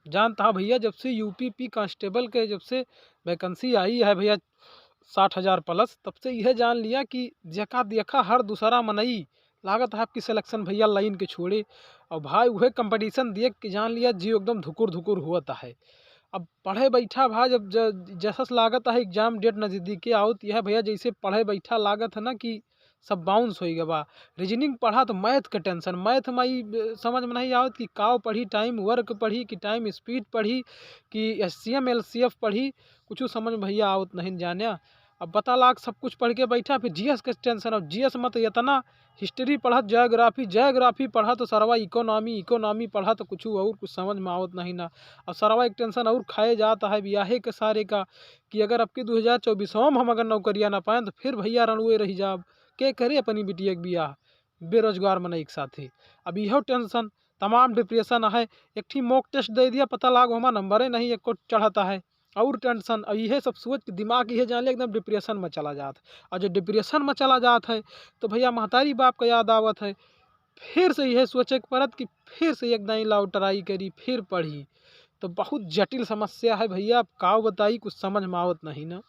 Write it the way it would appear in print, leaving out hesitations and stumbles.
जानता है भैया, जब से यूपीपी कांस्टेबल के जब से वैकेंसी आई है भैया 60,000 प्लस, तब से यह जान लिया कि जका देखा हर दूसरा मनई लागत है आपकी सिलेक्शन भैया लाइन के छोड़े। और भाई वह कंपटीशन देख के जान लिया जी एकदम धुकुर धुकुर हुआ है। अब पढ़े बैठा भाई जब जैसा लागत है एग्जाम डेट नज़दीकी आवत यह भैया, जैसे पढ़े बैठा लागत है ना कि सब बाउंस हो गया बा। रीजनिंग पढ़ा तो मैथ के टेंशन, मैथ में ही समझ में नहीं आवत कि काव पढ़ी, टाइम वर्क पढ़ी कि टाइम स्पीड पढ़ी कि एचसीएम एलसीएफ पढ़ी, कुछ समझ में भैया आवत नहीं जाने। अब बता लाख सब कुछ पढ़ के बैठा, फिर जीएस के टेंशन। अब जीएस में तो इतना हिस्ट्री पढ़ा, ज्योग्राफी पढ़ा तो सरवा इकोनॉमी पढ़ा तो कुछ और कुछ समझ में आवत नहीं ना। अब सरवा एक टेंशन और खाए जाता है ब्याहे के सारे का कि अगर अब की 2024 में हम अगर नौकरियाँ ना पाएँ तो फिर भैया रणुए रही जाब के करे अपनी बिटिया के ब्याह बेरोजगार मन एक साथी। अब यह टेंशन तमाम डिप्रेशन है। एक ठीक मॉक टेस्ट दे दिया, पता लागो हमारा नंबर ही नहीं एक को चढ़ाता है और टेंशन। और यह सब सोच के दिमाग यह जान ले एकदम डिप्रेशन में चला जाता है। और जो डिप्रेशन में चला जाता है तो भैया महतारी बाप का याद आवत है। फिर से यह सोचे के पड़त कि फिर से एक दाई लाओ ट्राई करी फिर पढ़ी। तो बहुत जटिल समस्या है भैया, अब काव बताई कुछ समझ में आवत नहीं ना।